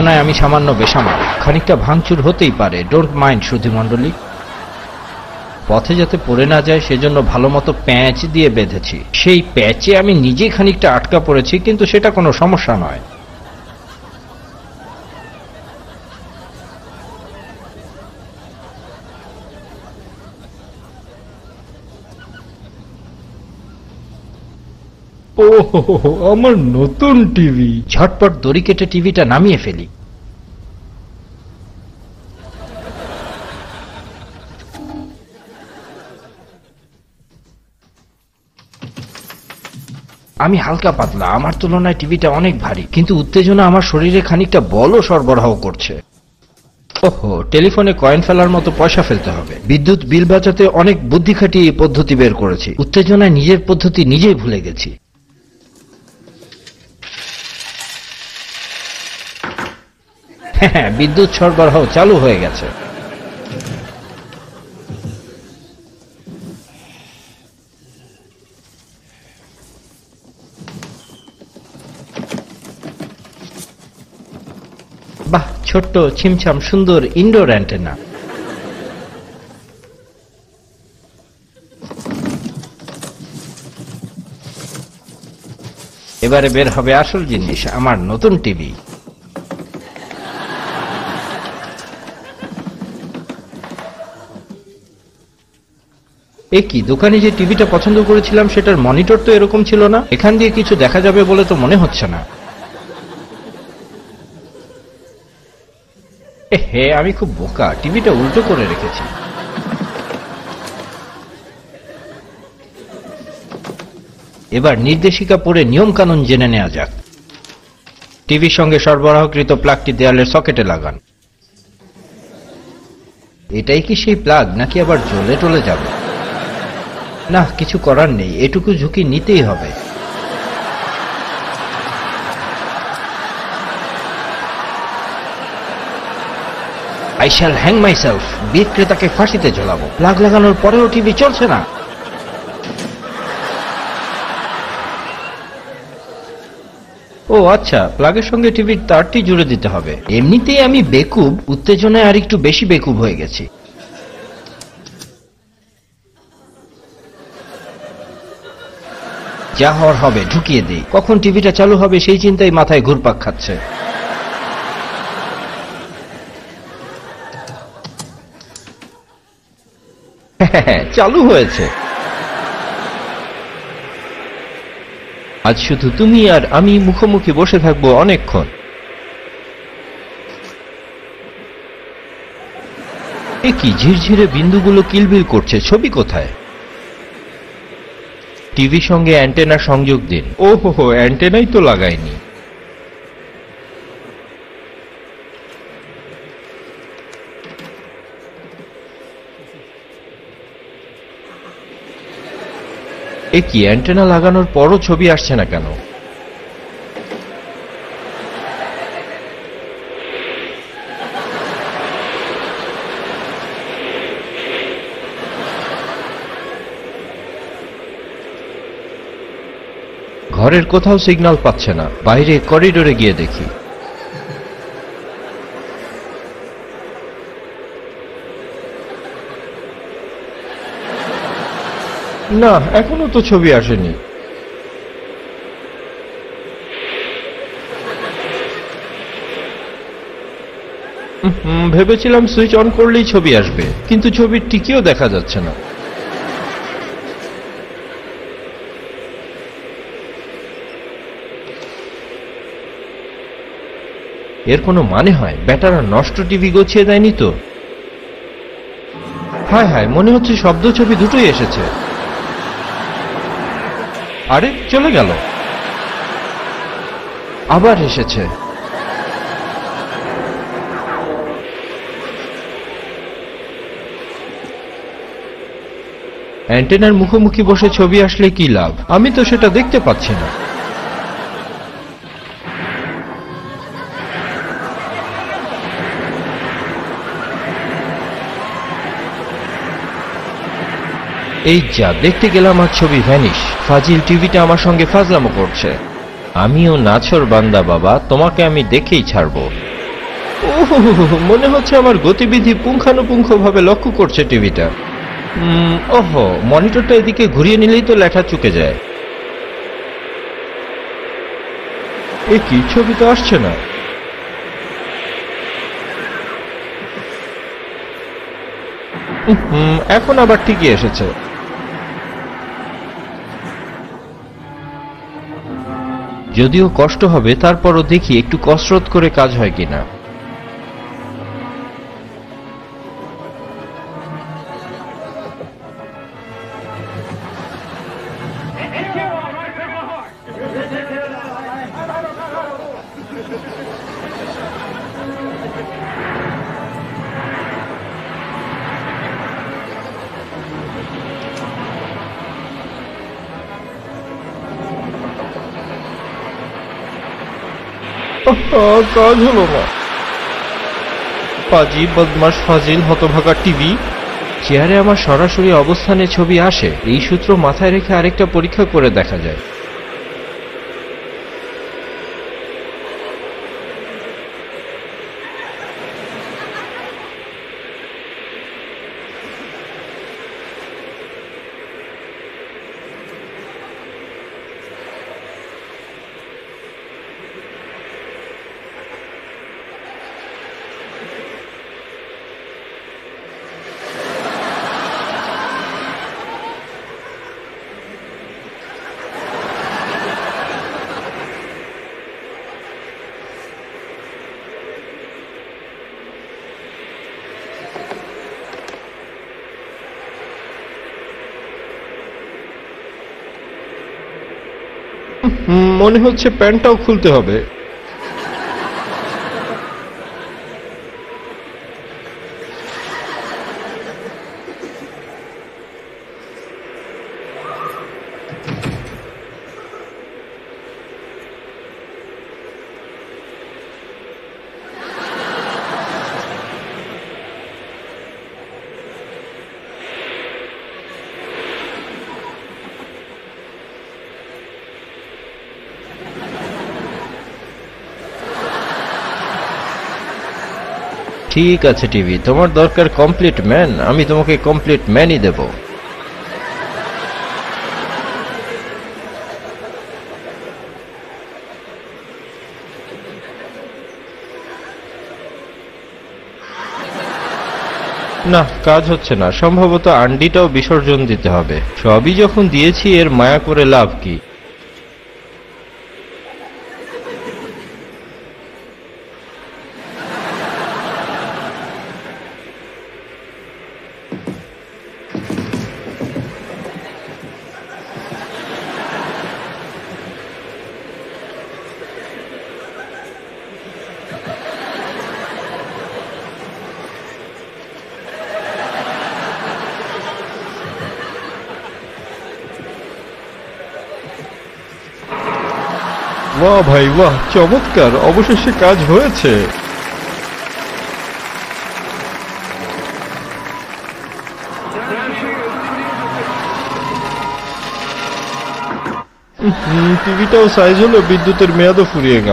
নয় আমি সামান্য বেসামাল, খানিকটা ভাঙচুর হতেই পারে, ডোন্ট মাইন্ড সুধীমণ্ডলী। পথে যাতে পড়ে না যায় সেজন্য ভালো মতো প্যাঁচ দিয়ে বেঁধেছি। সেই প্যাচে আমি নিজেই খানিকটা আটকা পড়েছি, কিন্তু সেটা কোনো সমস্যা নয়। ওহ, আমার নতুন টিভি। ঝটপট দড়ি কেটে টিভিটা নামিয়ে ফেলি। আমি হালকা পাতলা, আমার তুলনায় টিভিটা অনেক ভারী, কিন্তু উত্তেজনা আমার শরীরে খানিকটা বলও সরবরাহ করছে। ওহো, টেলিফোনে কয়েন ফেলার মতো পয়সা ফেলতে হবে। বিদ্যুৎ বিল বাঁচাতে অনেক বুদ্ধি খাটিয়ে এই পদ্ধতি বের করেছি। উত্তেজনায় নিজের পদ্ধতি নিজেই ভুলে গেছি। হ্যাঁ, বিদ্যুৎ সরবরাহ চালু হয়ে গেছে। বাহ, ছোট্ট ছিমছাম সুন্দর ইনডোর অ্যান্টেনা। এবারে বের হবে আসল জিনিস, আমার নতুন টিভি। এ কি, দোকানে যে টিভিটা পছন্দ করেছিলাম সেটার মনিটর তো এরকম ছিল না। এখান দিয়ে কিছু দেখা যাবে বলে তো মনে হচ্ছে না। হে, আমি খুব বোকা, টিভিটা উল্টো করে রেখেছি। এবার নির্দেশিকা পড়ে নিয়ম কানুন জেনে নেওয়া যাক। টিভির সঙ্গে সরবরাহকৃত প্লাগটি দেয়ালের সকেটে লাগান। এটাই কি সেই প্লাগ, নাকি আবার জ্বলে টলে যাবে? না, কিছু করার নেই, এটুকু ঝুঁকি নিতেই হবে। I shall hang myself, বিক্রেতাকে ফাঁসিতে ঝোলাবো। প্লাগ লাগানোর পরেও টিভি চলছে না। ও আচ্ছা, প্লাগের সঙ্গে টিভির তারটি জুড়ে দিতে হবে। এমনিতেই আমি বেকুব, উত্তেজনায় আর একটু বেশি বেকুব হয়ে গেছি। যা হওয়ার হবে, ঢুকিয়ে দেই। কখন টিভিটা চালু হবে সেই চিন্তায় মাথায় ঘুরপাক খাচ্ছে। হ্যাঁ, চালু হয়েছে। আজ শুধু তুমি আর আমি মুখোমুখি বসে থাকবো অনেকক্ষণ। এ কি, ঝিরঝিরে বিন্দুগুলো কিলবিল করছে, ছবি কোথায়? টিভি সঙ্গে অ্যান্টেনা সংযোগ দিন। ওহো, অ্যান্টেনাই তো লাগাইনি। এ কি, অ্যান্টেনা লাগানোর পরও ছবি আসছে না কেন? ঘরের কোথাও সিগন্যাল পাচ্ছে না। বাইরে করিডোরে গিয়ে দেখি। না, এখনো তো ছবি আসেনি। ভেবেছিলাম সুইচ অন করলেই ছবি আসবে, কিন্তু ছবির টিকিও দেখা যাচ্ছে না। এর কোনো মানে হয়? ব্যাটারা নষ্ট টিভি গোছিয়ে দেয়নি তো? হায় হায়, মনে হচ্ছে শব্দ ছবি দুটোই এসেছে। আরে, চলে গেল। আবার এসেছে। অ্যান্টেনার মুখোমুখি বসে ছবি আসলে কি লাভ? আমি তো সেটা দেখতে পাচ্ছি না। এই যা, দেখতে গেলাম আর ছবি ভ্যানিশ। ফাজিল টিভিটা আমার সঙ্গে ফাজলামো করছে। আমিও নাছর বান্দা বাবা, তোমাকে আমি দেখেই ছাড়বো। ওহ, মনে হচ্ছে আমার গতিবিধি পুঙ্খানুপুঙ্খভাবে লক্ষ্য করছে টিভিটা। ওহো, মনিটরটা এদিকে ঘুরিয়ে নিলেই তো লেখা চুকে যায়। এ কি, ছবি তো আসছে না। এখন আবার ঠিকই এসেছে। যদিও কষ্ট হবে, তারপরও দেখি একটু কসরত করে কাজ হয় কিনা। কাজ হলো না। পাজি বদমাস ফাজিল হতভাগা টিভি। চেয়ারে আমার সরাসরি অবস্থানে ছবি আসে, এই সূত্র মাথায় রেখে আরেকটা পরীক্ষা করে দেখা যায়। মনে হচ্ছে প্যান্টটাও খুলতে হবে। ঠিক আছে টিভি, তোমার দরকার কমপ্লিট ম্যান, আমি তোমাকে কমপ্লিট ম্যানই দেব। না, কাজ হচ্ছে না। সম্ভবত আন্ডিটাও বিসর্জন দিতে হবে। সবই যখন দিয়েছি, এর মায়া করে লাভ কি? বাহ ভাই বাহ, চমৎকার, অবশেষে কাজ হয়েছে। টিভিটাও সাইজ হলো, বিদ্যুতের মেয়াদও ফুরিয়ে গেল।